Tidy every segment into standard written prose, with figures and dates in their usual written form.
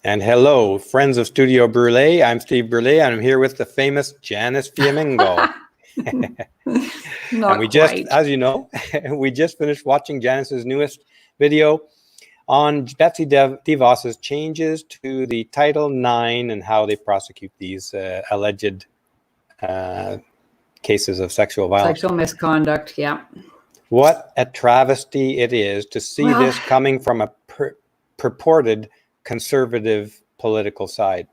And hello, friends of Studio Brûlé. I'm Steve Brûlé, and I'm here with the famous Janice Fiamengo. Not we quite. just, as you know, we just finished watching Janice's newest video on Betsy DeVos's changes to the Title IX and how they prosecute these alleged cases of sexual violence. Sexual misconduct, yeah. What a travesty it is to see this coming from a purported conservative political side.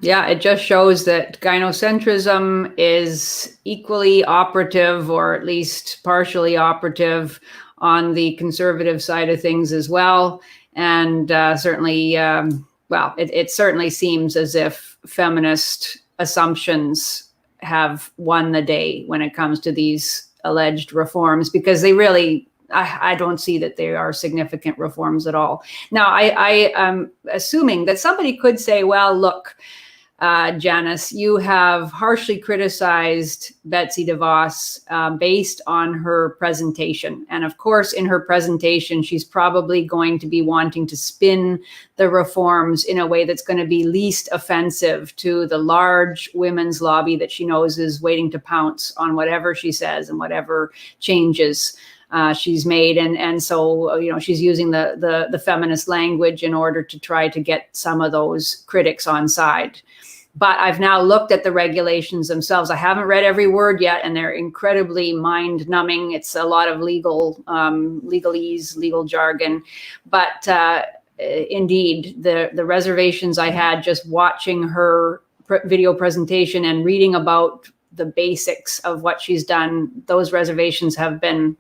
Yeah, it just shows that gynocentrism is equally operative, or at least partially operative, on the conservative side of things as well. And certainly, it certainly seems as if feminist assumptions have won the day when it comes to these alleged reforms, because they really, I don't see that they are significant reforms at all. Now, I am assuming that somebody could say, well, look, Janice, you have harshly criticized Betsy DeVos based on her presentation. And of course, in her presentation, she's probably going to be wanting to spin the reforms in a way that's going to be least offensive to the large women's lobby that she knows is waiting to pounce on whatever she says and whatever changes she's made. And so, you know, she's using the feminist language in order to try to get some of those critics on side. But I've now looked at the regulations themselves. I haven't read every word yet, and they're incredibly mind-numbing. It's a lot of legalese, legal jargon. But indeed, the reservations I had just watching her video presentation and reading about the basics of what she's done, those reservations have been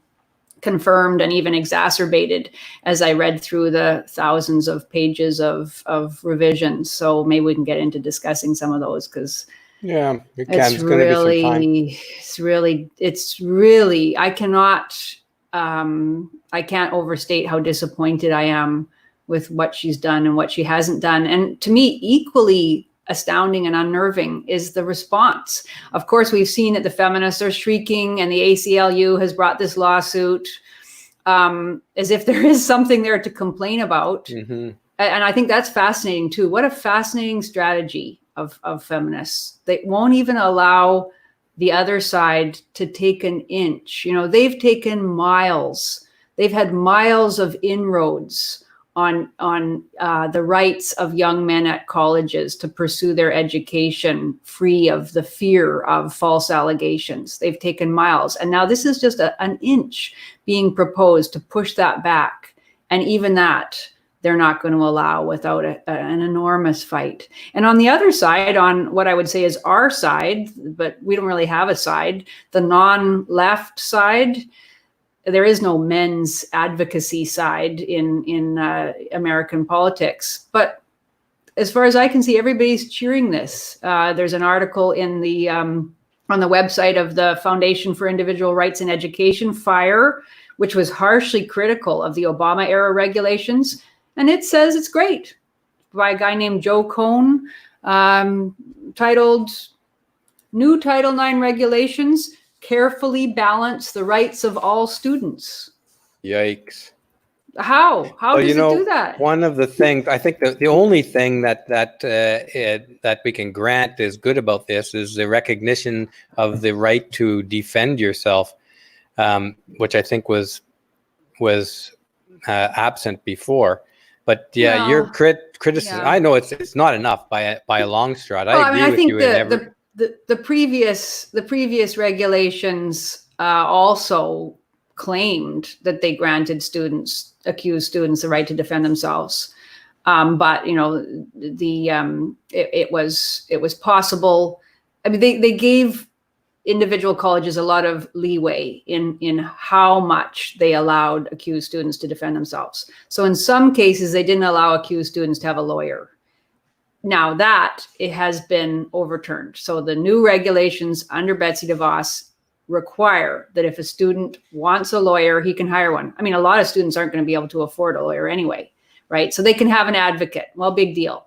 confirmed and even exacerbated as I read through the thousands of pages of revisions. So maybe we can get into discussing some of those, because yeah, it's really, I can't overstate how disappointed I am with what she's done and what she hasn't done. And to me, equally astounding and unnerving is the response. Of course, we've seen that the feminists are shrieking, and the ACLU has brought this lawsuit as if there is something there to complain about. And I think that's fascinating too. What a fascinating strategy of feminists. They won't even allow the other side to take an inch. You know, they've taken miles. They've had miles of inroads on the rights of young men at colleges to pursue their education free of the fear of false allegations. They've taken miles. And now this is just an inch being proposed to push that back. And even that, they're not going to allow without an enormous fight. And on the other side, on what I would say is our side, but we don't really have a side, the non-left side, there is no men's advocacy side in American politics. But as far as I can see, everybody's cheering this. There's an article in the on the website of the Foundation for Individual Rights in Education, FIRE, which was harshly critical of the Obama era regulations. And it says it's great, by a guy named Joe Cohn, titled New Title IX Regulations Carefully Balance the Rights of All Students. Yikes. How does it do that? One of the things, I think the only thing that we can grant is good about this is the recognition of the right to defend yourself, which I think was absent before. But yeah, your criticism, I know it's not enough by a long shot. I agree with you. The previous regulations also claimed that they granted accused students the right to defend themselves, but you know, it was possible. I mean, they gave individual colleges a lot of leeway in how much they allowed accused students to defend themselves. So in some cases, they didn't allow accused students to have a lawyer. Now that it has been overturned. So the new regulations under Betsy DeVos require that if a student wants a lawyer, he can hire one. I mean, a lot of students aren't going to be able to afford a lawyer anyway, right? So they can have an advocate. Well, big deal.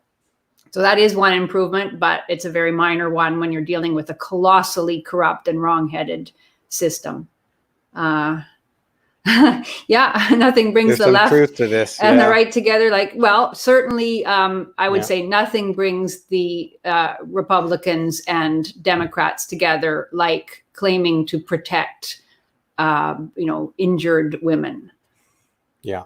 So that is one improvement, but it's a very minor one when you're dealing with a colossally corrupt and wrong-headed system. Yeah, nothing brings There's the some left truth to this. and the Yeah. right together. Like, well, certainly, I would Yeah. say nothing brings the Republicans and Democrats together like claiming to protect, injured women. Yeah.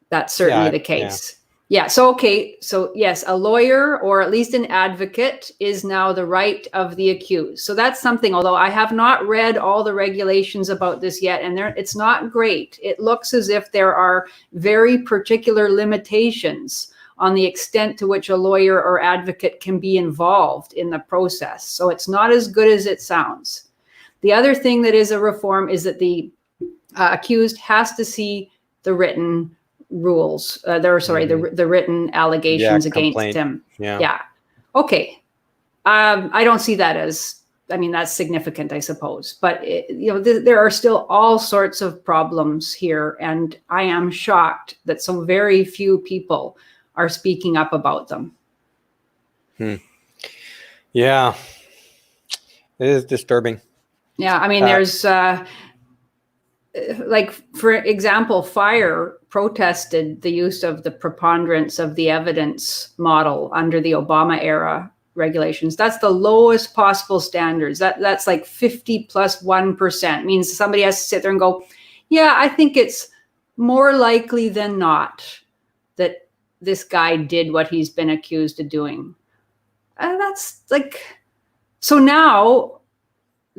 That's certainly Yeah, the case. Yeah. So, okay. So yes, a lawyer or at least an advocate is now the right of the accused. So that's something, although I have not read all the regulations about this yet, and it's not great. It looks as if there are very particular limitations on the extent to which a lawyer or advocate can be involved in the process. So it's not as good as it sounds. The other thing that is a reform is that the accused has to see the written rules. The written allegations against complaint. him. Yeah. Yeah. Okay. I don't see that as, that's significant, I suppose. But, there are still all sorts of problems here. And I am shocked that so very few people are speaking up about them. Yeah. It is disturbing. Yeah. There's, like, for example, FIRE protested the use of the preponderance of the evidence model under the Obama era regulations. That's the lowest possible standards. That's like 50+1%. Means somebody has to sit there and go, yeah, I think it's more likely than not that this guy did what he's been accused of doing. That's like, so now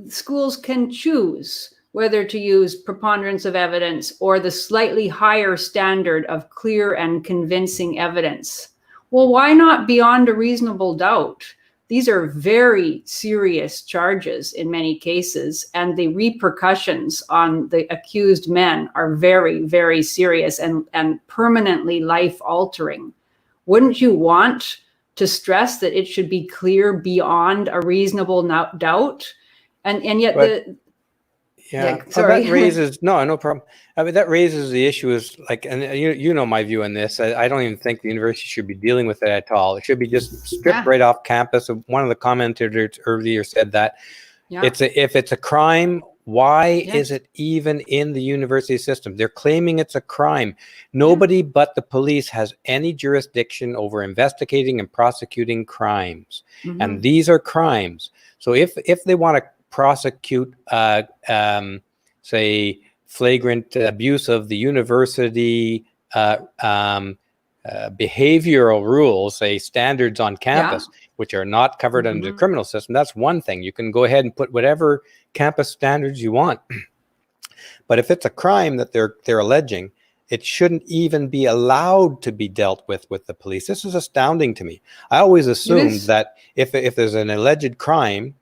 schools can choose whether to use preponderance of evidence or the slightly higher standard of clear and convincing evidence. Well, why not beyond a reasonable doubt? These are very serious charges in many cases, and the repercussions on the accused men are very, very serious and permanently life-altering. Wouldn't you want to stress that it should be clear beyond a reasonable doubt? And yet sorry. That raises no problem. That raises the issue is like, and you know my view on this. I don't even think the university should be dealing with it at all. It should be just stripped right off campus. One of the commentators earlier said that if it's a crime, why is it even in the university system? They're claiming it's a crime. Nobody but the police has any jurisdiction over investigating and prosecuting crimes, and these are crimes. So if they want to prosecute, say, flagrant abuse of the university behavioral rules, say standards on campus, which are not covered under the criminal system, that's one thing. You can go ahead and put whatever campus standards you want. But if it's a crime that they're alleging, it shouldn't even be allowed to be dealt with the police. This is astounding to me. I always assumed that if there's an alleged crime,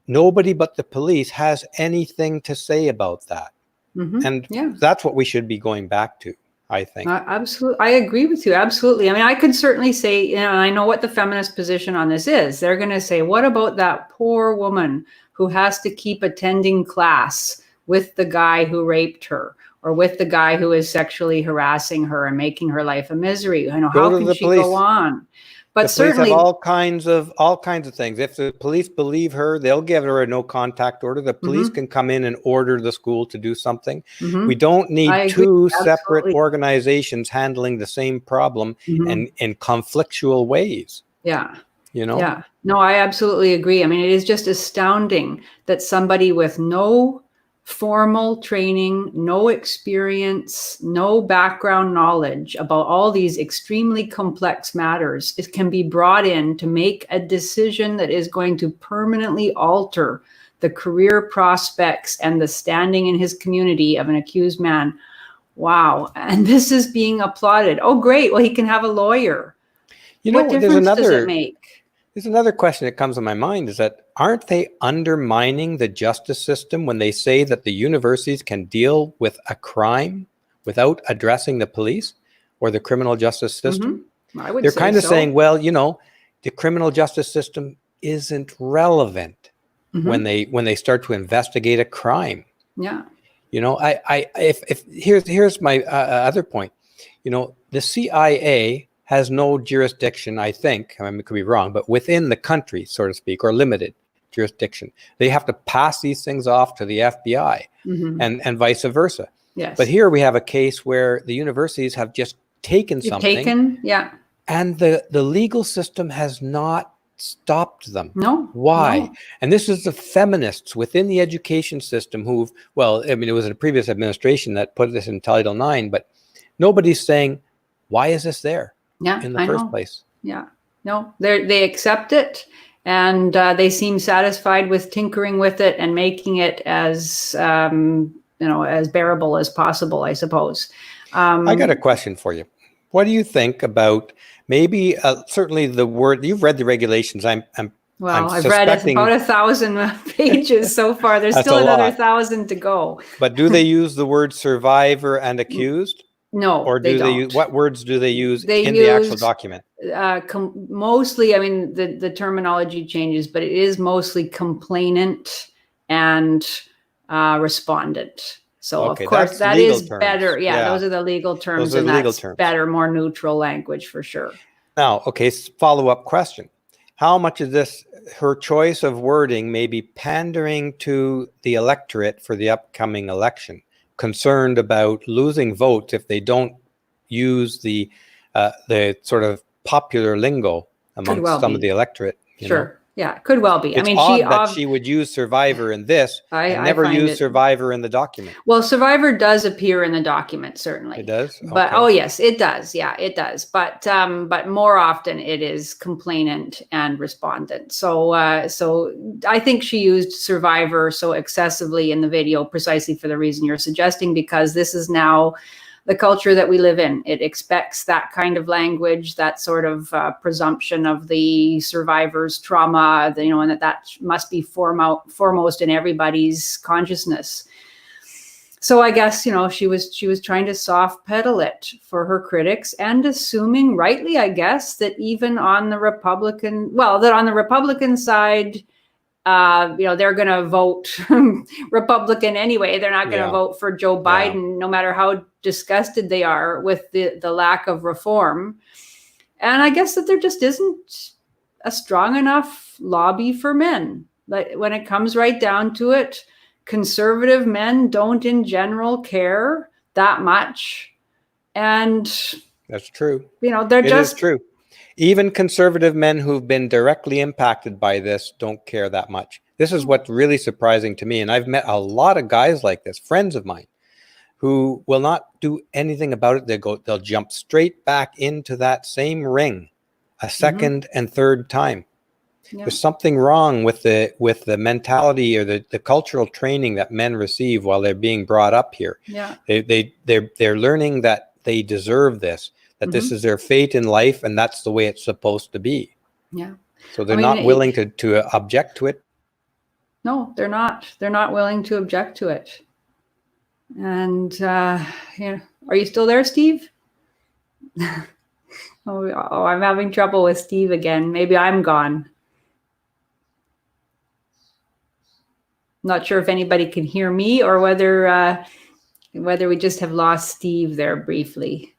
nobody but the police has anything to say about that. And that's what we should be going back to, I think. Absolutely. I agree with you. Absolutely. I could certainly say, I know what the feminist position on this is. They're going to say, what about that poor woman who has to keep attending class with the guy who raped her or with the guy who is sexually harassing her and making her life a misery? How can she go on? But the certainly police have all kinds of things. If the police believe her, they'll give her a no contact order. The police can come in and order the school to do something. We don't need two separate organizations handling the same problem and in conflictual ways. Yeah. Yeah. No, I absolutely agree. It is just astounding that somebody with no formal training, no experience, no background knowledge about all these extremely complex matters, it can be brought in to make a decision that is going to permanently alter the career prospects and the standing in his community of an accused man. Wow. And this is being applauded. Oh, great. Well, he can have a lawyer. What difference does it make? There's another question that comes to my mind is that aren't they undermining the justice system when they say that the universities can deal with a crime without addressing the police or the criminal justice system? They're kind of saying, well, the criminal justice system isn't relevant when they start to investigate a crime. Yeah. Here's my other point. The CIA has no jurisdiction, I think, it could be wrong, but within the country, so to speak, or limited jurisdiction. They have to pass these things off to the FBI and vice versa. Yes. But here we have a case where the universities have just taken something. Yeah. And the legal system has not stopped them. No. Why? No. And this is the feminists within the education system who've, well, I mean, it was a previous administration that put this in Title IX, but nobody's saying, why is this there in the first place? Yeah. No, they accept it, and they seem satisfied with tinkering with it and making it as, as bearable as possible, I suppose. I got a question for you. What do you think about maybe certainly the word, you've read the regulations. I've read about 1,000 pages so far. There's still another 1,000 to go. But do they use the word survivor and accused? No, or do they use, what words do they use in the actual document? Mostly, I mean, the terminology changes, but it is mostly complainant and respondent. So of course that is terms. Better. Yeah, those are the legal terms, and that's better, more neutral language for sure. Now, okay, follow-up question. How much of this, her choice of wording, may be pandering to the electorate for the upcoming election, concerned about losing votes if they don't use the sort of popular lingo amongst some of the electorate? Sure. Yeah, could well be. It's odd that she would use survivor in this and never use survivor in the document. Well, survivor does appear in the document, certainly. It does? Okay. But, oh yes, it does. Yeah, it does. But more often it is complainant and respondent. So I think she used survivor so excessively in the video precisely for the reason you're suggesting, because this is now the culture that we live in. It expects that kind of language, that sort of presumption of the survivor's trauma, and that must be foremost in everybody's consciousness. So I guess, she was trying to soft pedal it for her critics, and assuming rightly, I guess, that even on the Republican side, they're going to vote Republican anyway. They're not going to vote for Joe Biden, no matter how disgusted they are with the lack of reform. And I guess that there just isn't a strong enough lobby for men. Like, when it comes right down to it, conservative men don't in general care that much. And that's true. It is true. Even conservative men who've been directly impacted by this don't care that much. This is what's really surprising to me. And I've met a lot of guys like this, friends of mine, who will not do anything about it. They'll jump straight back into that same ring a second and third time. Yeah. There's something wrong with the mentality or the cultural training that men receive while they're being brought up here. Yeah. They're learning that they deserve this, that this is their fate in life, and that's the way it's supposed to be. Yeah. So they're not willing to object to it. No, they're not. They're not willing to object to it. And are you still there, Steve? Oh, I'm having trouble with Steve again. Maybe I'm gone. Not sure if anybody can hear me, or whether we just have lost Steve there briefly.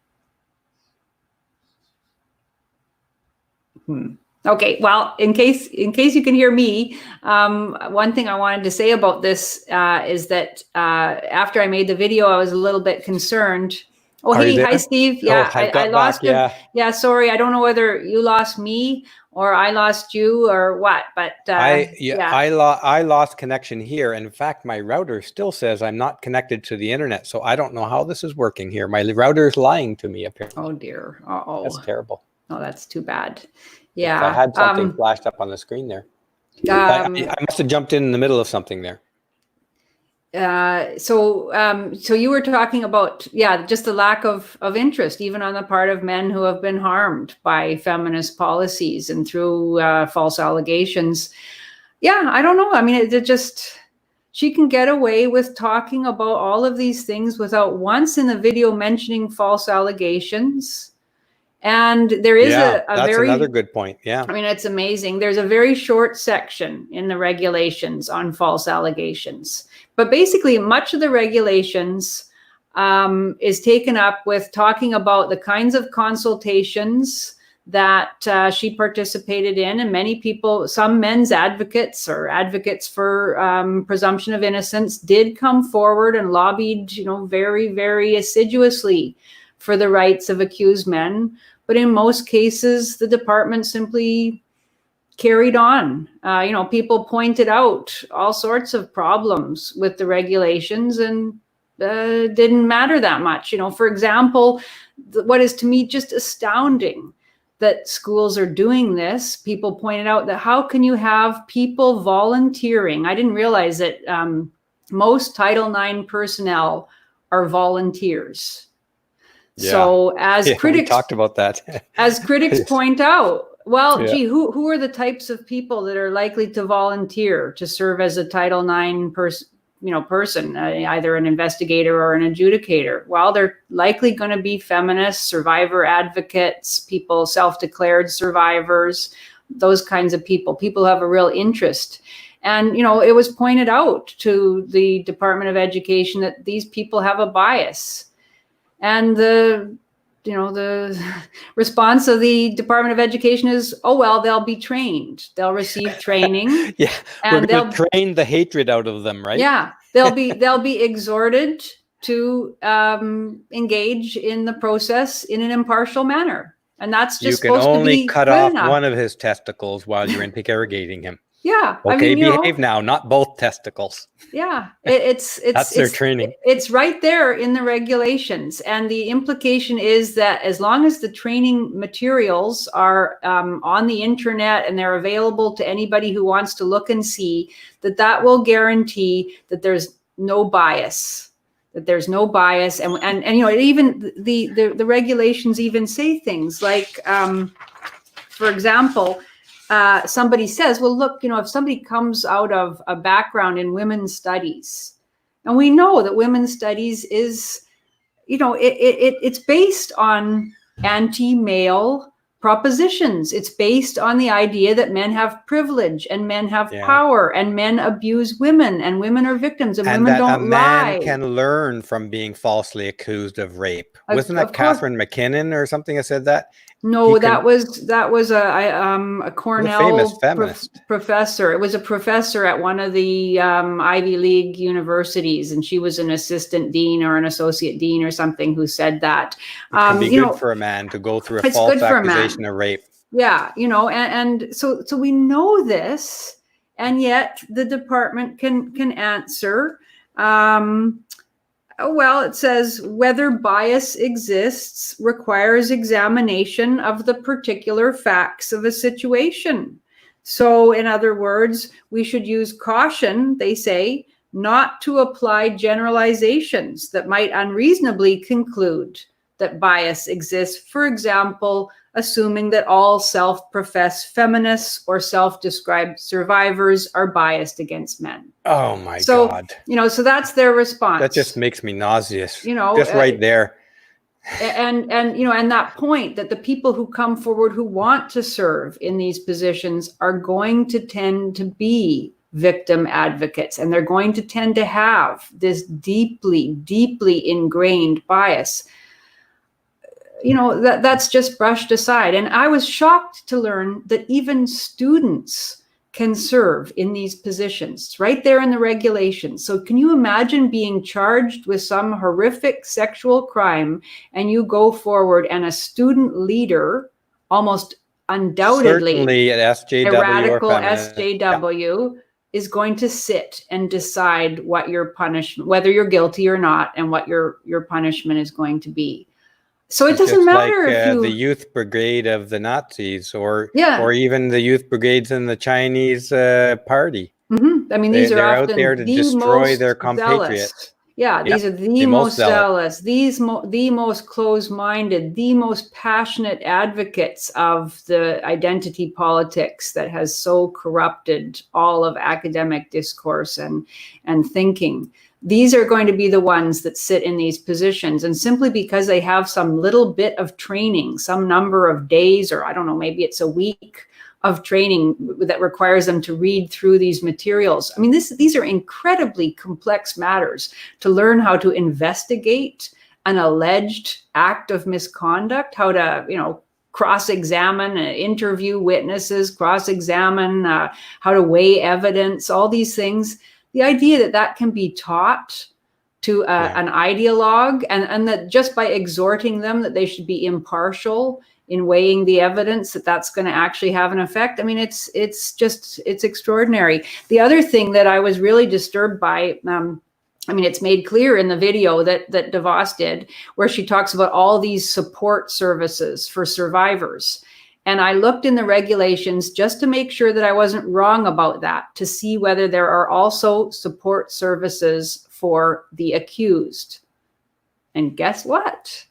Okay, well, in case you can hear me, one thing I wanted to say about this is that after I made the video, I was a little bit concerned. Oh, hey, hi, Steve. Yeah, I lost him. Yeah, sorry. I don't know whether you lost me or I lost you or what, but I lost connection here. And in fact, my router still says I'm not connected to the internet. So I don't know how this is working here. My router is lying to me, apparently. Oh, dear. Uh-oh. That's terrible. Oh, that's too bad. Yeah. I had something flashed up on the screen there. I must have jumped in the middle of something there. So you were talking about, just the lack of interest, even on the part of men who have been harmed by feminist policies and through false allegations. Yeah, I don't know. I mean, she can get away with talking about all of these things without once in the video mentioning false allegations. And there is that's another good point. Yeah. I mean, it's amazing. There's a very short section in the regulations on false allegations. But basically, much of the regulations is taken up with talking about the kinds of consultations that she participated in, and many people, some men's advocates or advocates for presumption of innocence, did come forward and lobbied, very, very assiduously for the rights of accused men. But in most cases, the department simply carried on. People pointed out all sorts of problems with the regulations, and didn't matter that much. For example, what is to me just astounding that schools are doing this. People pointed out that how can you have people volunteering? I didn't realize that most Title IX personnel are volunteers. Yeah. So as critics we talked about that. as critics point out, well, gee, who are the types of people that are likely to volunteer to serve as a Title IX person, either an investigator or an adjudicator? Well, they're likely going to be feminists, survivor advocates, people, self-declared survivors, those kinds of people who have a real interest. And, it was pointed out to the Department of Education that these people have a bias. And the response of the Department of Education is, oh, well, they'll be trained. They'll receive training. Yeah, and they'll train the hatred out of them, right? Yeah, they'll be exhorted to engage in the process in an impartial manner. And that's just supposed to be You can only cut off enough. one of his testicles while you're interrogating him. Yeah. Okay, behave now, not both testicles. Yeah, it's that's their training. It's right there in the regulations, and the implication is that as long as the training materials are on the internet and they're available to anybody who wants to look and see, that will guarantee that there's no bias. And even the regulations even say things like, for example, somebody says, well, look, if somebody comes out of a background in women's studies, and we know that women's studies is, it's based on anti-male propositions. It's based on the idea that men have privilege and men have power and men abuse women and women are victims and women don't lie. And that a man can learn from being falsely accused of rape. Wasn't that Catherine McKinnon or something that said that? No, that was a Cornell famous feminist professor. It was a professor at one of the Ivy League universities, and she was an assistant dean or an associate dean or something who said that. It can be good for a man to go through a false accusation of rape. Yeah, and so we know this, and yet the department can answer. Well, it says whether bias exists requires examination of the particular facts of a situation. So, in other words, we should use caution, they say, not to apply generalizations that might unreasonably conclude that bias exists. For example, assuming that all self-professed feminists or self-described survivors are biased against men. Oh my God. So that's their response. That just makes me nauseous. Just right there. And that point that the people who come forward who want to serve in these positions are going to tend to be victim advocates, and they're going to tend to have this deeply, deeply ingrained bias. That's just brushed aside. And I was shocked to learn that even students can serve in these positions right there in the regulations. So can you imagine being charged with some horrific sexual crime and you go forward and a student leader, almost undoubtedly certainly at SJW, a radical SJW, is going to sit and decide what your punishment, whether you're guilty or not, and what your punishment is going to be. So it doesn't matter if the youth brigade of the Nazis or even the youth brigades in the Chinese party. Mm-hmm. I mean, these are out there to destroy their compatriots. Yeah, these are the most zealous, the most closed-minded, the most passionate advocates of the identity politics that has so corrupted all of academic discourse and thinking. These are going to be the ones that sit in these positions. And simply because they have some little bit of training, some number of days, or I don't know, maybe it's a week of training that requires them to read through these materials. I mean, these are incredibly complex matters to learn how to investigate an alleged act of misconduct, how to, cross-examine, interview witnesses, cross-examine, how to weigh evidence, all these things. The idea that that can be taught to an ideologue, and that just by exhorting them that they should be impartial in weighing the evidence, that's going to actually have an effect. I mean, it's extraordinary. The other thing that I was really disturbed by, I mean, it's made clear in the video that DeVos did, where she talks about all these support services for survivors. And I looked in the regulations just to make sure that I wasn't wrong about that, to see whether there are also support services for the accused. And guess what?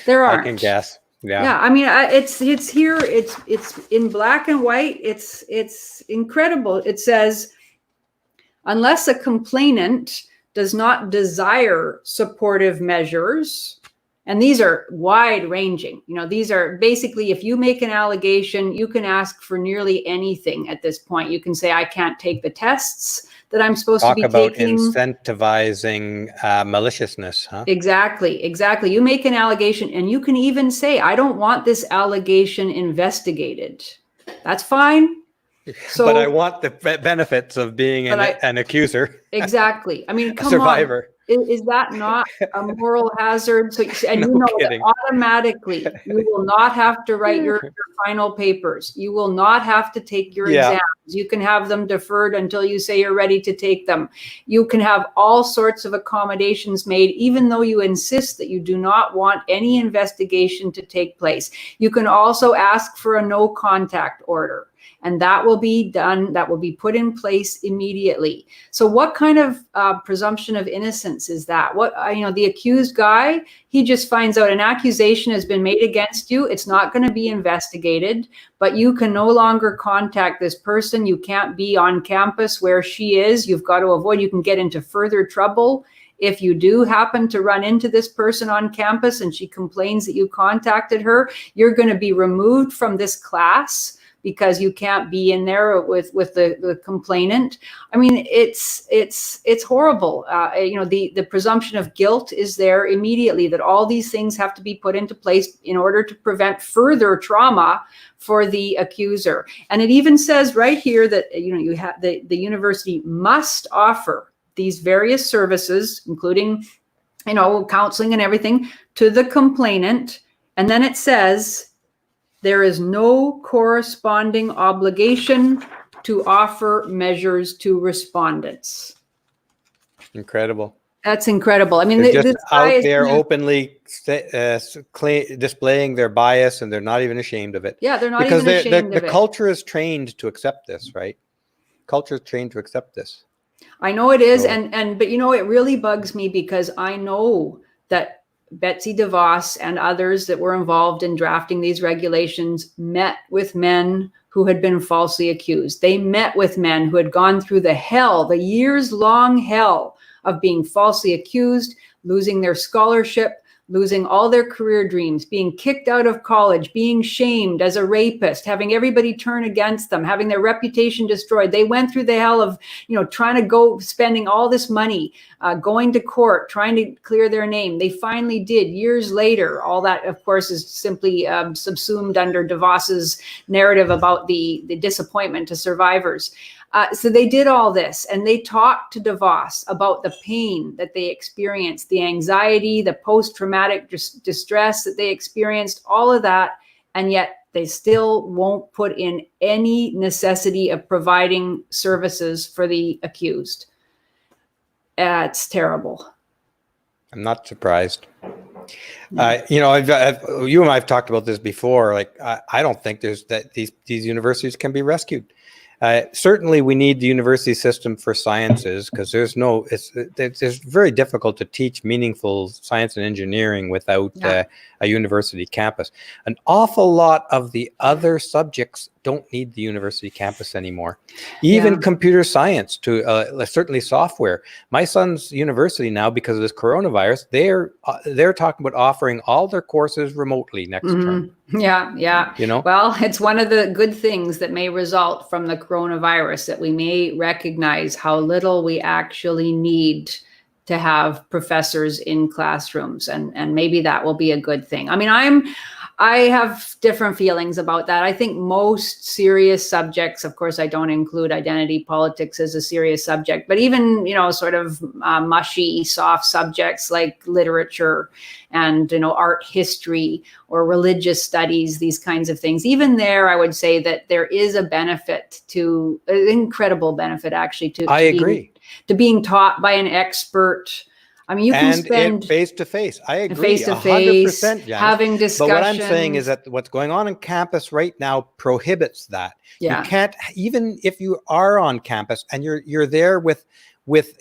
There aren't. I can guess. Yeah. I mean, it's here. It's in black and white. It's incredible. It says, unless a complainant does not desire supportive measures, and these are wide ranging, you know, these are basically, if you make an allegation, you can ask for nearly anything at this point. You can say, I can't take the tests that I'm supposed to be taking. Talk about incentivizing maliciousness, huh? Exactly. You make an allegation, and you can even say, I don't want this allegation investigated. That's fine. So, but I want the benefits of being an accuser. Exactly. I mean, come a survivor. on. Is that not a moral hazard? So, and no you know kidding. that automatically you will not have to write your final papers. You will not have to take your exams. You can have them deferred until you say you're ready to take them. You can have all sorts of accommodations made, even though you insist that you do not want any investigation to take place. You can also ask for a no contact order. And that will be done, that will be put in place immediately. So what kind of presumption of innocence is that? What, the accused guy, he just finds out an accusation has been made against you. It's not going to be investigated, but you can no longer contact this person. You can't be on campus where she is. You've got to avoid, you can get into further trouble. If you do happen to run into this person on campus and she complains that you contacted her, you're going to be removed from this class, because you can't be in there with the complainant. I mean, it's horrible. The presumption of guilt is there immediately, that all these things have to be put into place in order to prevent further trauma for the accuser. And it even says right here that you have the university must offer these various services, including counseling and everything, to the complainant. And then it says, there is no corresponding obligation to offer measures to respondents. Incredible. That's incredible. I mean, they're just out there openly displaying their bias, and they're not even ashamed of it. Yeah, they're not even ashamed of it. The culture is trained to accept this, right? Culture is trained to accept this. I know it is, but it really bugs me, because I know that Betsy DeVos and others that were involved in drafting these regulations met with men who had been falsely accused. They met with men who had gone through the years-long hell of being falsely accused, losing their scholarship, losing all their career dreams, being kicked out of college, being shamed as a rapist, having everybody turn against them, having their reputation destroyed. They went through the hell of, trying to go spending all this money, going to court, trying to clear their name. They finally did years later. All that, of course, is simply subsumed under DeVos's narrative about the disappointment to survivors. So they did all this, and they talked to DeVos about the pain that they experienced, the anxiety, the post-traumatic distress that they experienced, all of that, and yet they still won't put in any necessity of providing services for the accused. It's terrible. I'm not surprised. You and I've talked about this before. Like, I don't think these universities can be rescued. Certainly, we need the university system for sciences, because it's very difficult to teach meaningful science and engineering without a university campus. An awful lot of the other subjects don't need the university campus anymore. Even computer science, to certainly software. My son's university now, because of this coronavirus, they're talking about offering all their courses remotely next term. Yeah. Well, it's one of the good things that may result from the coronavirus, that we may recognize how little we actually need to have professors in classrooms, and maybe that will be a good thing. I mean, I have different feelings about that. I think most serious subjects, of course, I don't include identity politics as a serious subject, but even, sort of mushy, soft subjects like literature and, art history or religious studies, these kinds of things. Even there, I would say that there is a benefit to, an incredible benefit actually to being taught by an expert. I mean, you can spend face to face. I agree, face to face, 100%, Janice. having discussions. But what I'm saying is that what's going on campus right now prohibits that. Yeah. You can't, even if you are on campus and you're there with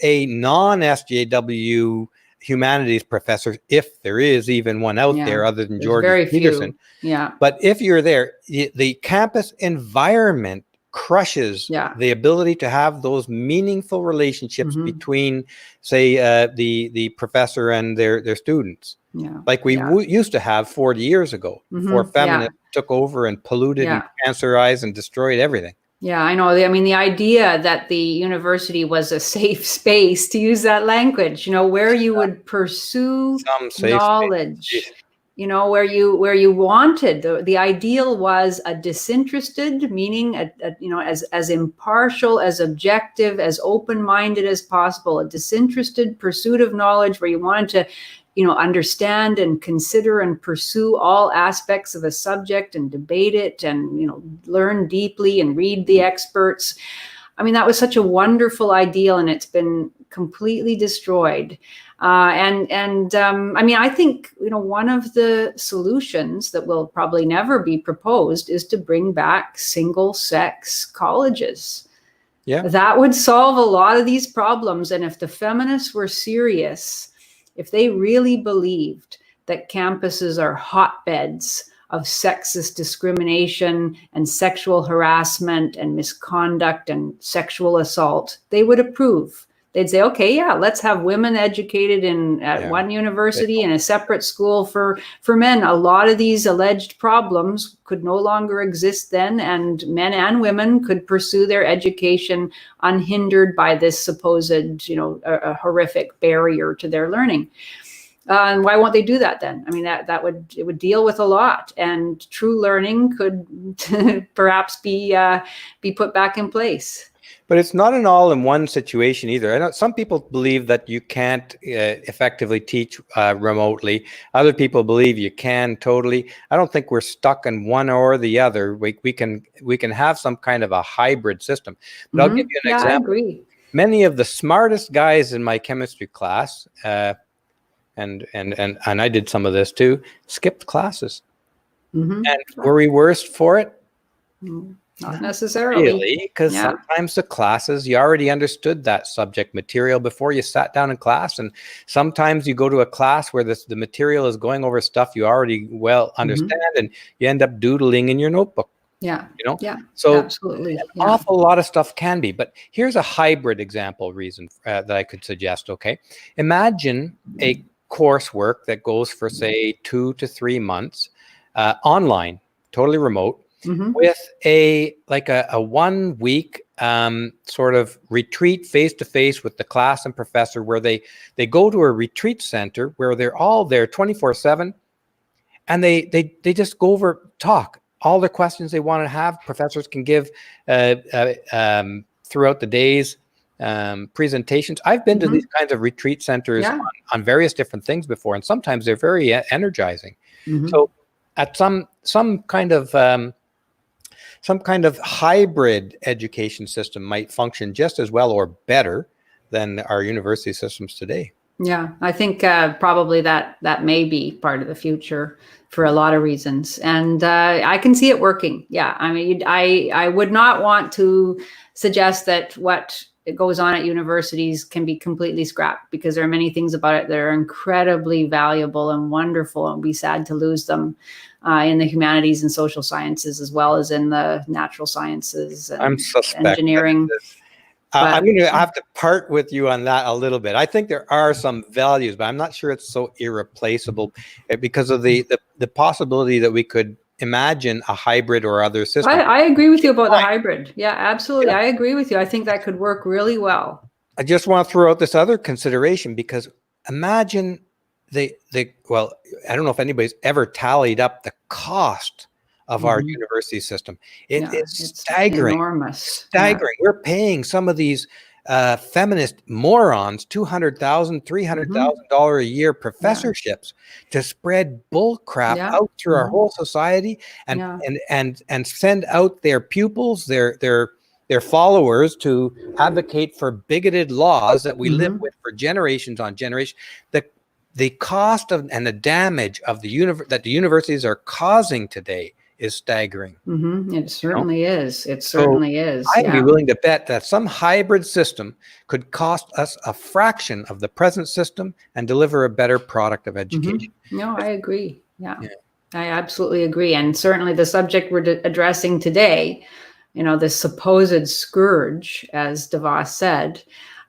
a non-SJW humanities professor, if there is even one out there other than George Peterson. Yeah. But if you're there, the campus environment crushes the ability to have those meaningful relationships between, say, the professor and their students, like we used to have 40 years ago, before feminists took over and polluted and cancerized and destroyed everything. Yeah, I know. I mean, the idea that the university was a safe space, to use that language, where you would pursue knowledge. Where you wanted, the ideal was a disinterested, meaning as impartial, as objective, as open-minded as possible, a disinterested pursuit of knowledge where you wanted to understand and consider and pursue all aspects of a subject and debate it and learn deeply and read the experts. I mean, that was such a wonderful ideal, and it's been completely destroyed. I mean, I think, one of the solutions that will probably never be proposed is to bring back single-sex colleges. Yeah, that would solve a lot of these problems. And if the feminists were serious, if they really believed that campuses are hotbeds of sexist discrimination and sexual harassment and misconduct and sexual assault, they would approve. They'd say, okay, let's have women educated at one university and a separate school for men. A lot of these alleged problems could no longer exist then, and men and women could pursue their education unhindered by this supposed, a horrific barrier to their learning. And why won't they do that then? I mean, it would deal with a lot, and true learning could perhaps be put back in place. But it's not an all-in-one situation either. I know some people believe that you can't effectively teach remotely. Other people believe you can totally. I don't think we're stuck in one or the other. We can have some kind of a hybrid system. But I'll give you an example. I agree. Many of the smartest guys in my chemistry class, and I did some of this too, skipped classes. And were we worse for it? Not necessarily. Really, because sometimes the classes, you already understood that subject material before you sat down in class. And sometimes you go to a class where the material is going over stuff you already well understand, and you end up doodling in your notebook. Yeah. So absolutely. An awful lot of stuff can be. But here's a hybrid example reason that I could suggest, okay? Imagine a coursework that goes for, say, 2 to 3 months, online, totally remote, with a 1 week sort of retreat face-to-face with the class and professor, where they go to a retreat center where they're all there 24/7, and they just go over, talk all the questions they want to have. Professors can give throughout the days presentations. I've been to these kinds of retreat centers on various different things before, and sometimes they're very energizing. So at some kind of hybrid education system might function just as well or better than our university systems today. Yeah, I think probably that may be part of the future for a lot of reasons. And I can see it working. Yeah, I mean, I would not want to suggest that what goes on at universities can be completely scrapped, because there are many things about it that are incredibly valuable and wonderful, and it'd be sad to lose them in the humanities and social sciences, as well as in the natural sciences and engineering. I'm going to have to part with you on that a little bit. I think there are some values, but I'm not sure it's so irreplaceable because of the possibility that we could imagine a hybrid or other system. I agree with you about the hybrid. Yeah, absolutely. Yeah. I agree with you. I think that could work really well. I just want to throw out this other consideration, because imagine well, I don't know if anybody's ever tallied up the cost of our Mhm. university system. Yeah, It's it's staggering. enormous. Staggering. We're paying some of these feminist morons $200,000, $300,000 a year professorships to spread bull crap Yeah. out through our Mhm. whole society and Yeah. and send out their pupils, their followers to advocate for bigoted laws that we live Mhm. with for generations on generation. The cost of and the damage of that the universities are causing today is staggering. Mhm. It certainly is. It So certainly is. I'd be Yeah. willing to bet that some hybrid system could cost us a fraction of the present system and deliver a better product of education. No, I agree. Yeah. Yeah. I absolutely agree. And certainly the subject we're addressing today, the supposed scourge, as DeVos said,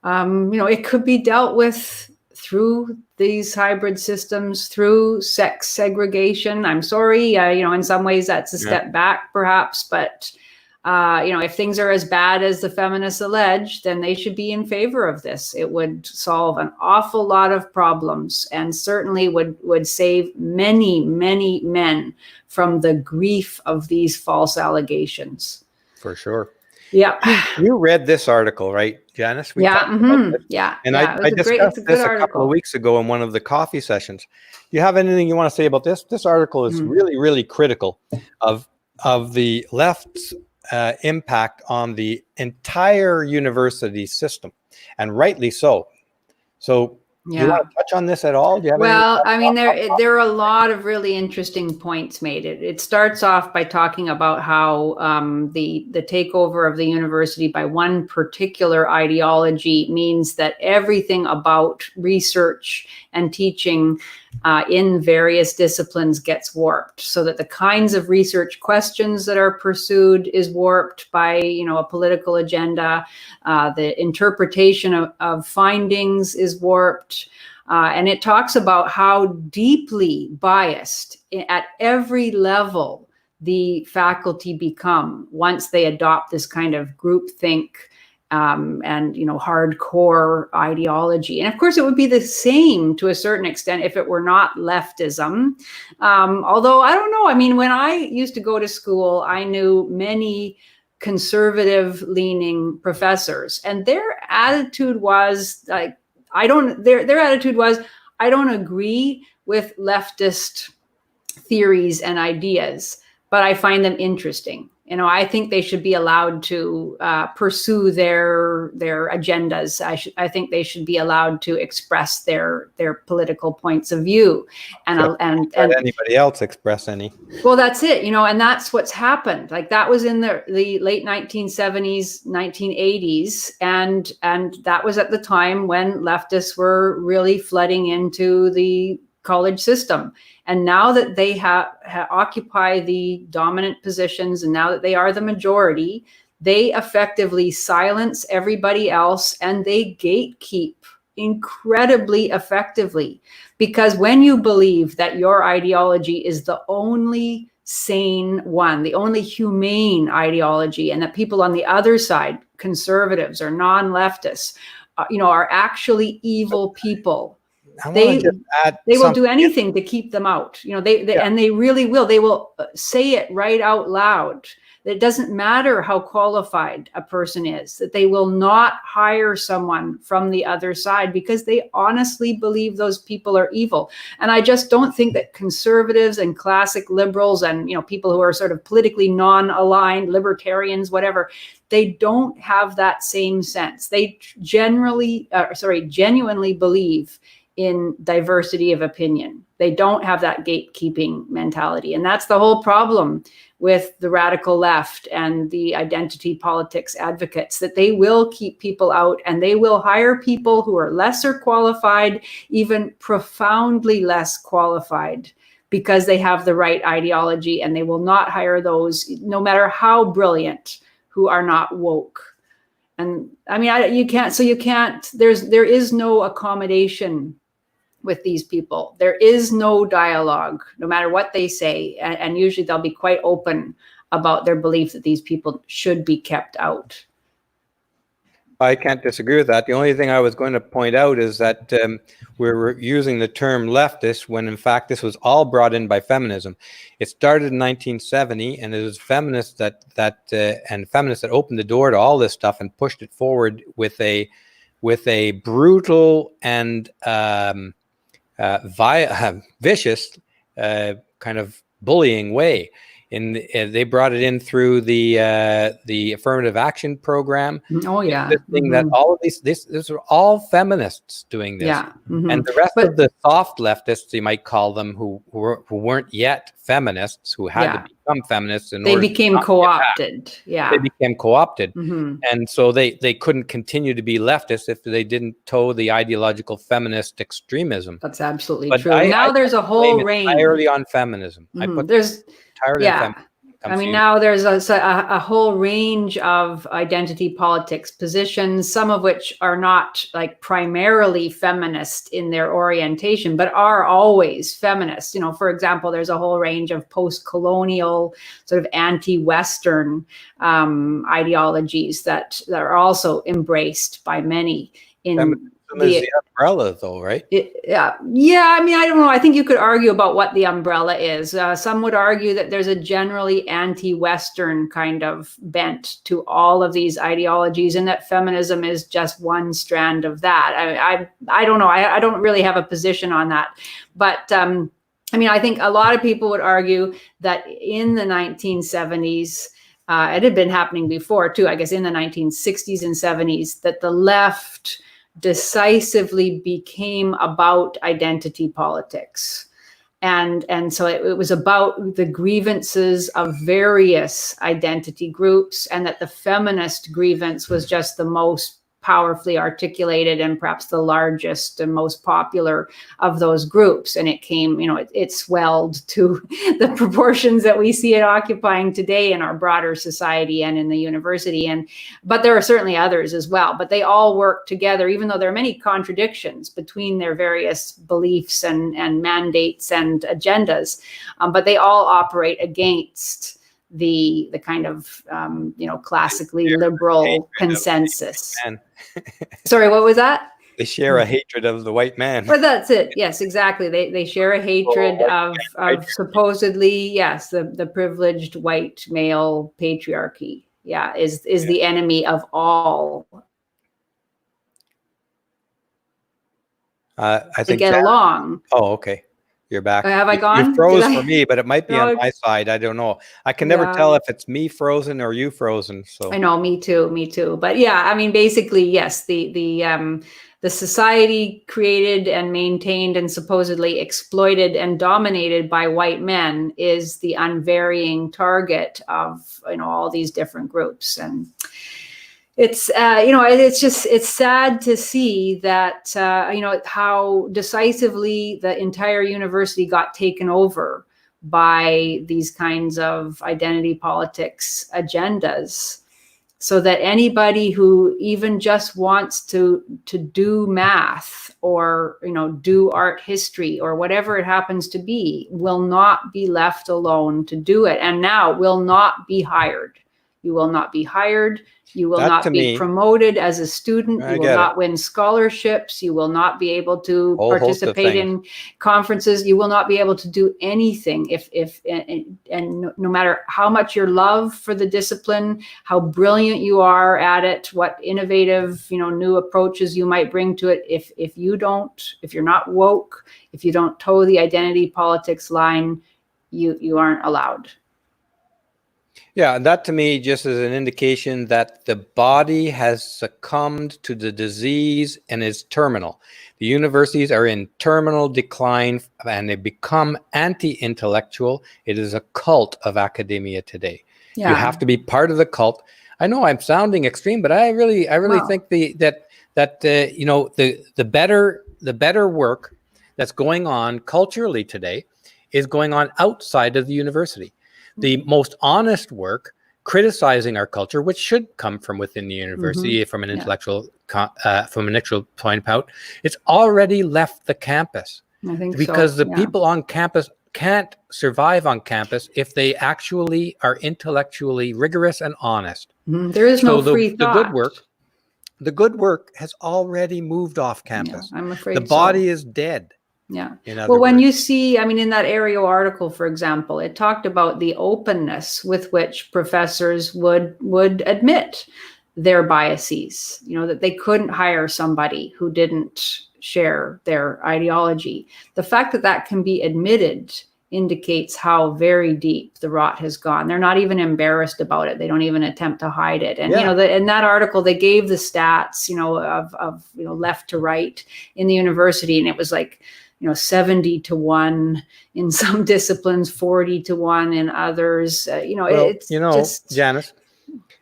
it could be dealt with through these hybrid systems, through sex segregation. I'm sorry, in some ways that's a step back perhaps, but if things are as bad as the feminists allege, then they should be in favor of this. It would solve an awful lot of problems and certainly would save many, many men from the grief of these false allegations. For sure. Yeah. You read this article, right, Janice? We Yeah. talked about this. Yeah. And Yeah. I It's discussed a good this a couple of article. weeks ago in one of the coffee sessions. Do you have anything you want to say about this? This article is really, really critical of the left's impact on the entire university system, and rightly so. So, do you want to touch on this at all? Do you have Well, I mean, there are a lot of really interesting points made. It starts off by talking about how the takeover of the university by one particular ideology means that everything about research and teaching in various disciplines gets warped, so that the kinds of research questions that are pursued is warped by a political agenda. The interpretation of findings is warped. And it talks about how deeply biased at every level the faculty become once they adopt this kind of groupthink and hardcore ideology. And of course, it would be the same to a certain extent if it were not leftism. Although I don't know. I mean, when I used to go to school, I knew many conservative-leaning professors, and their attitude was like, their attitude was, I don't agree with leftist theories and ideas, but I find them interesting. I think they should be allowed to pursue their agendas. I think they should be allowed to express their political points of view. And anybody else express any? Well, that's it, and that's what's happened. Like that was in the late 1970s, 1980s, and that was at the time when leftists were really flooding into the college system. And now that they occupy the dominant positions, and now that they are the majority, they effectively silence everybody else, and they gatekeep incredibly effectively. Because when you believe that your ideology is the only sane one, the only humane ideology, and that people on the other side, conservatives or non-leftists, are actually evil people, they will do anything to keep them out. And they really will. They will say it right out loud. It doesn't matter how qualified a person is, that they will not hire someone from the other side because they honestly believe those people are evil. And I just don't think that conservatives and classic liberals and people who are sort of politically non-aligned, libertarians, whatever, they don't have that same sense. They genuinely believe in diversity of opinion. They don't have that gatekeeping mentality. And that's the whole problem with the radical left and the identity politics advocates, that they will keep people out and they will hire people who are lesser qualified, even profoundly less qualified, because they have the right ideology, and they will not hire those, no matter how brilliant, who are not woke. And I mean, there is no accommodation with these people. There is no dialogue, no matter what they say. And usually they'll be quite open about their belief that these people should be kept out. I can't disagree with that. The only thing I was going to point out is that we're using the term leftist when in fact this was all brought in by feminism. It started in 1970, and it was feminists that opened the door to all this stuff and pushed it forward with a brutal and vicious kind of bullying way. They brought it in through the affirmative action program. Oh yeah, insisting that all of these are all feminists doing this. Yeah, and the rest of the soft leftists, you might call them, who weren't yet feminists, who had to become feminists they became co-opted. Yeah, they became co-opted, and so they couldn't continue to be leftists if they didn't toe the ideological feminist extremism. That's absolutely true. Now there's a whole range entirely on feminism. There's I mean, now there's a whole range of identity politics positions, some of which are not like primarily feminist in their orientation, but are always feminist. You know, for example, there's a whole range of post-colonial sort of anti-Western ideologies that are also embraced by many in the umbrella, though, right? Yeah. I mean, I don't know. I think you could argue about what the umbrella is. Some would argue that there's a generally anti-Western kind of bent to all of these ideologies, and that feminism is just one strand of that. I don't know. I don't really have a position on that. But I mean, I think a lot of people would argue that in the 1970s, it had been happening before too, I guess in the 1960s and 70s, that the left decisively became about identity politics. And so it was about the grievances of various identity groups, and that the feminist grievance was just the most powerfully articulated and perhaps the largest and most popular of those groups. And it came, you know, it swelled to the proportions that we see it occupying today in our broader society and in the university. But there are certainly others as well, but they all work together, even though there are many contradictions between their various beliefs and mandates and agendas, but they all operate against the kind of classically liberal consensus. Sorry, what was that? They share a hatred of the white man. But that's it. Yes, exactly. They share a hatred of supposedly, yes, the privileged white male patriarchy. Yeah, is the enemy of all. I think to get along. Oh, okay. You're back. Have I gone? You froze for me, but it might be on my side. I don't know. I can never tell if it's me frozen or you frozen. So I know, me too. But yeah, I mean, basically, yes, the society created and maintained and supposedly exploited and dominated by white men is the unvarying target of all these different groups. And it's it's sad to see that how decisively the entire university got taken over by these kinds of identity politics agendas, so that anybody who even just wants to do math or do art history or whatever it happens to be will not be left alone to do it, and now will not be hired. You will not be hired. You will not be promoted as a student. You will not win scholarships. You will not be able to participate in conferences. You will not be able to do anything and no matter how much your love for the discipline, how brilliant you are at it, what innovative, new approaches you might bring to it. If you're not woke, if you don't toe the identity politics line, you aren't allowed. Yeah, and that to me just is an indication that the body has succumbed to the disease and is terminal. The universities are in terminal decline and they become anti-intellectual. It is a cult of academia today. Yeah. You have to be part of the cult. I know I'm sounding extreme, but I really think the better work that's going on culturally today is going on outside of the university. The most honest work criticizing our culture, which should come from within the university, from an intellectual point out, it's already left the campus. I think because the people on campus can't survive on campus if they actually are intellectually rigorous and honest. There is no free thought. The good work has already moved off Yeah, campus. I'm afraid The body so. is dead. Yeah. In other Well, when words. you see, I mean, in that Aereo article, for example, it talked about the openness with which professors would admit their biases, you know, that they couldn't hire somebody who didn't share their ideology. The fact that that can be admitted indicates how very deep the rot has gone. They're not even embarrassed about it. They don't even attempt to hide it. And, you know, in that article, they gave the stats, you know, of, you know, left to right in the university. And it was like, you know, 70-1 in some disciplines, 40-1 in others. You know, Well, it's you know, just, Janice,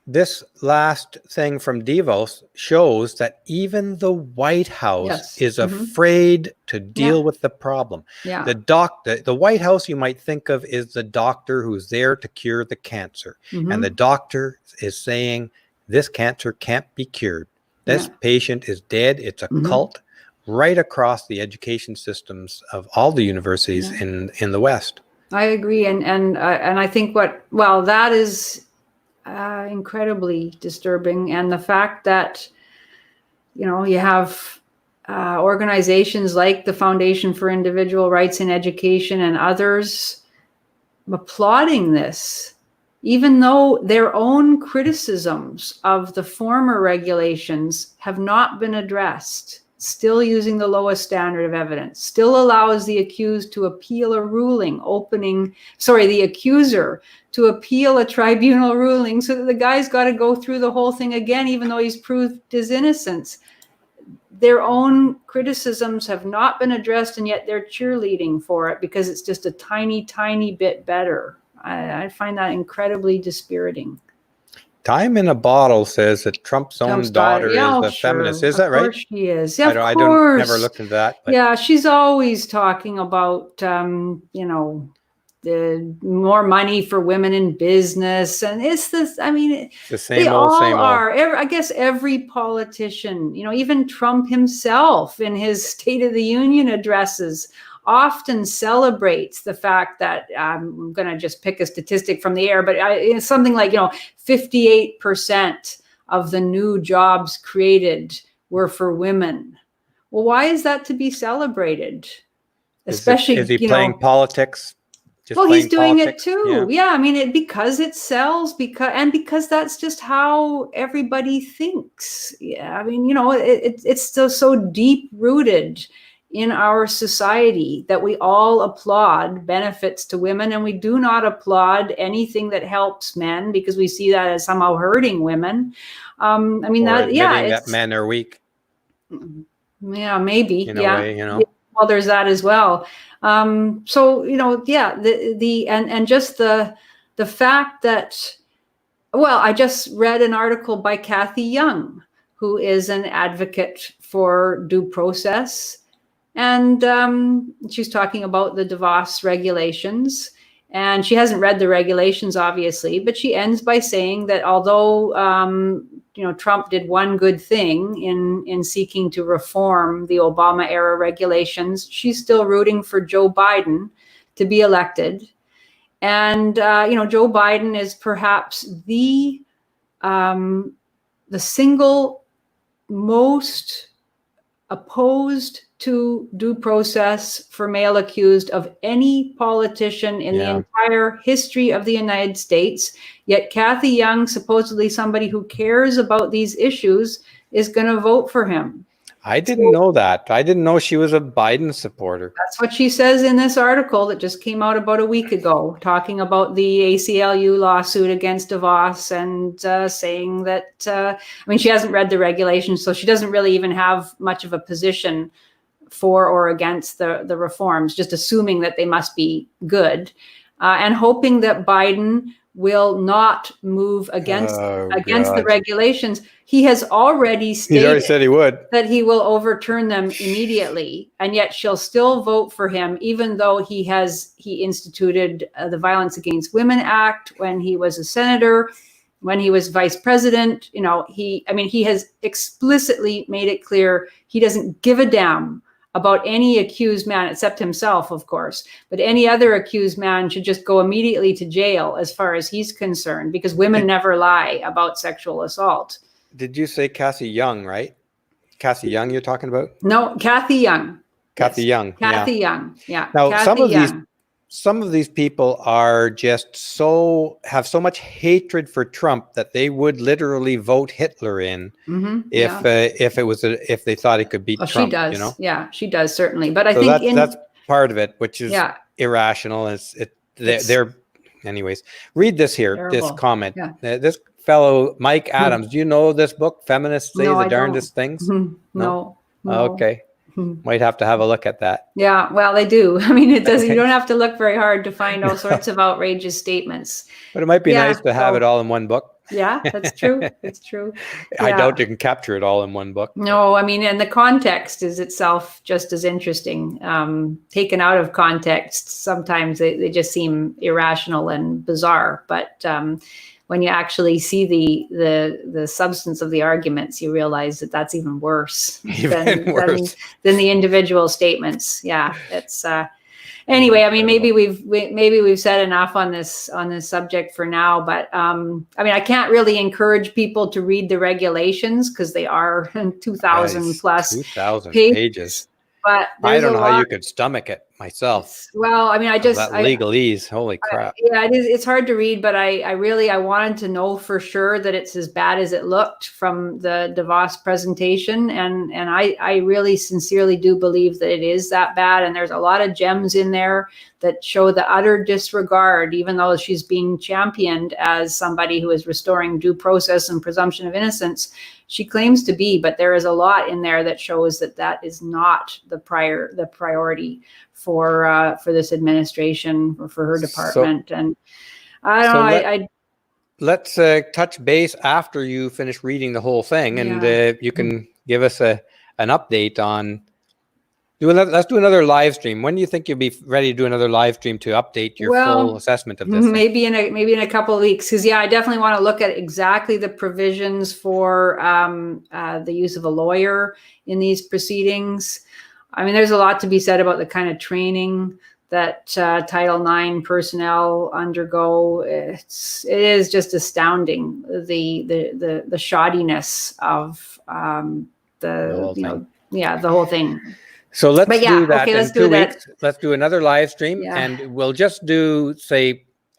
this last thing from DeVos shows that even the White House yes. is afraid to deal with the problem. Yeah. The White House, you might think of, is the doctor who's there to cure the cancer. And the doctor is saying, this cancer can't be cured. This patient is dead. It's a cult right across the education systems of all the universities in the West. I agree. And I think that is incredibly disturbing. And the fact that, you know, you have organizations like the Foundation for Individual Rights in Education and others applauding this, even though their own criticisms of the former regulations have not been addressed, still using the lowest standard of evidence, still allows the accused to appeal a ruling, the accuser to appeal a tribunal ruling, so that the guy's got to go through the whole thing again, even though he's proved his innocence. Their own criticisms have not been addressed, and yet they're cheerleading for it because it's just a tiny, tiny bit better. I find that incredibly dispiriting. Time in a Bottle says that Trump's own daughter is a feminist. Is that right? Of course she is. Yeah, I don't never looked into that. But. Yeah, she's always talking about, you know, the more money for women in business. And it's this, I mean, the same old. I guess every politician, you know, even Trump himself in his State of the Union addresses often celebrates the fact that, I'm going to just pick a statistic from the air, but it's something like, you know, 58% of the new jobs created were for women. Well, why is that to be celebrated? Especially, is he playing politics? He's doing it too. Yeah, I mean, because it sells, because that's just how everybody thinks. Yeah, I mean, you know, it's still so deep rooted in our society that we all applaud benefits to women, and we do not applaud anything that helps men because we see that as somehow hurting women. I mean, that men are weak. Yeah, maybe. In a way, you know. Well, there's that as well. So, you know, and just the fact that, well, I just read an article by Kathy Young, who is an advocate for due process. And she's talking about the DeVos regulations. And she hasn't read the regulations, obviously, but she ends by saying that although, you know, Trump did one good thing in seeking to reform the Obama era regulations, she's still rooting for Joe Biden to be elected. And, you know, Joe Biden is perhaps the single most opposed to due process for male accused of any politician in the entire history of the United States. Yet Kathy Young, supposedly somebody who cares about these issues, is going to vote for him. I didn't know that. I didn't know she was a Biden supporter. That's what she says in this article that just came out about a week ago, talking about the ACLU lawsuit against DeVos and saying that, I mean, she hasn't read the regulations, so she doesn't really even have much of a position for or against the reforms, just assuming that they must be good, and hoping that Biden will not move against the regulations. He has already said he would, that he will overturn them immediately, and yet she'll still vote for him, even though he instituted the Violence Against Women Act when he was a senator, when he was vice president. You know, he has explicitly made it clear he doesn't give a damn about any accused man, except himself, of course, but any other accused man should just go immediately to jail as far as he's concerned, because women never lie about sexual assault. Did you say Cassie Young, right? Cassie Young you're talking about? No, Kathy Young. Kathy Yes. Young. Kathy Yeah. Young. Yeah. Now, Kathy some of these people are just have so much hatred for Trump that they would literally vote Hitler in if if they thought he could beat Trump. She does. You know? Yeah, she does certainly. But I So think that's part of it, which is irrational. They're anyways. Read this here. Terrible. This comment. Yeah. This fellow Mike Adams. Do you know this book? Feminists Say the Darndest Things. No. Okay. Might have to have a look at that. Yeah, well, they do. I mean, it does. You don't have to look very hard to find all sorts of outrageous statements. But it might be nice to have it all in one book. Yeah, that's true. It's true. Yeah. I doubt you can capture it all in one book. No, I mean, and the context is itself just as interesting. Taken out of context, sometimes they just seem irrational and bizarre. But when you actually see the substance of the arguments, you realize that that's even worse, than the individual statements. Yeah, it's anyway. I mean, maybe we've said enough on this subject for now. But I mean, I can't really encourage people to read the regulations because they are 2,000 plus 2,000 pages. But I don't know how you could stomach it myself. Well, I mean, that legalese. Holy crap. Yeah, it is. It's hard to read, but I wanted to know for sure that it's as bad as it looked from the DeVos presentation. And I really sincerely do believe that it is that bad. And there's a lot of gems in there that show the utter disregard, even though she's being championed as somebody who is restoring due process and presumption of innocence. She claims to be, but there is a lot in there that shows that is not the priority for this administration or for her department. And I don't know. Let's touch base after you finish reading the whole thing, and you can give us an update on. Let's do another live stream. When do you think you'll be ready to do another live stream to update your full assessment of this? Maybe in a couple of weeks, because I definitely want to look at exactly the provisions for the use of a lawyer in these proceedings. I mean, there's a lot to be said about the kind of training that Title IX personnel undergo. It is just astounding the shoddiness of the whole thing. So let's do that in 2 weeks. Let's do another live stream, and we'll just do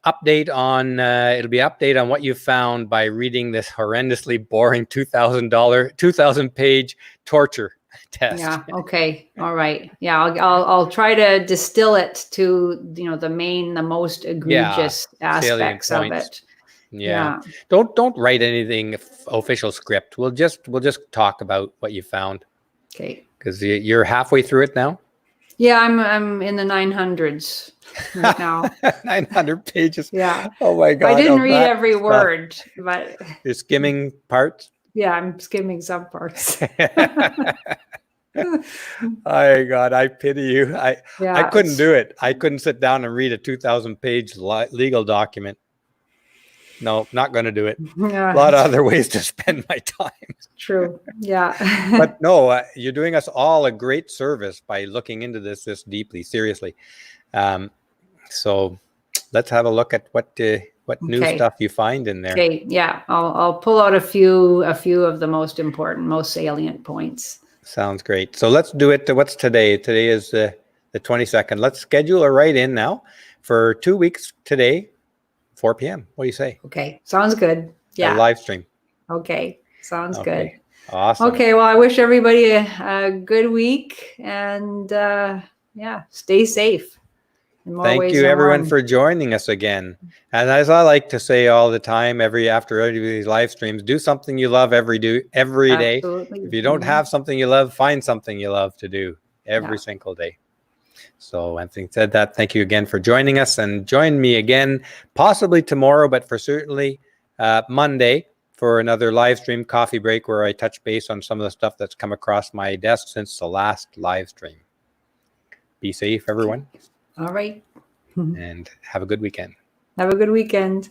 update on. It'll be update on what you found by reading this horrendously boring 2,000 page torture test. Yeah. Okay. All right. Yeah. I'll try to distill it to the most egregious aspects of it. Yeah. Don't write anything official script. We'll just talk about what you found. Okay. Because you're halfway through it now? Yeah, I'm in the 900s right now. 900 pages. Yeah. Oh my God. I didn't read every word, but you're skimming parts? Yeah, I'm skimming some parts. Oh God, I pity you. I couldn't do it. I couldn't sit down and read a 2,000 page legal document. No, not going to do it. Yeah. A lot of other ways to spend my time. True. Yeah. But no, you're doing us all a great service by looking into this deeply, seriously. So let's have a look at what new stuff you find in there. Okay. Yeah. I'll pull out a few of the most important, most salient points. Sounds great. So let's do it. What's today? Today is the 22nd. Let's schedule a write-in now for 2 weeks today. 4 p.m. What do you say? Okay. Sounds good. Yeah. A live stream. Okay. Sounds good. Awesome. Okay. Well, I wish everybody a good week and stay safe. Thank you everyone for joining us again. And as I like to say all the time, after every of these live streams, do something you love every day. If you don't have something you love, find something you love to do every single day. So Anthony said that. Thank you again for joining us, and join me again, possibly tomorrow, but for certainly Monday for another live stream coffee break where I touch base on some of the stuff that's come across my desk since the last live stream. Be safe, everyone. All right. And have a good weekend. Have a good weekend.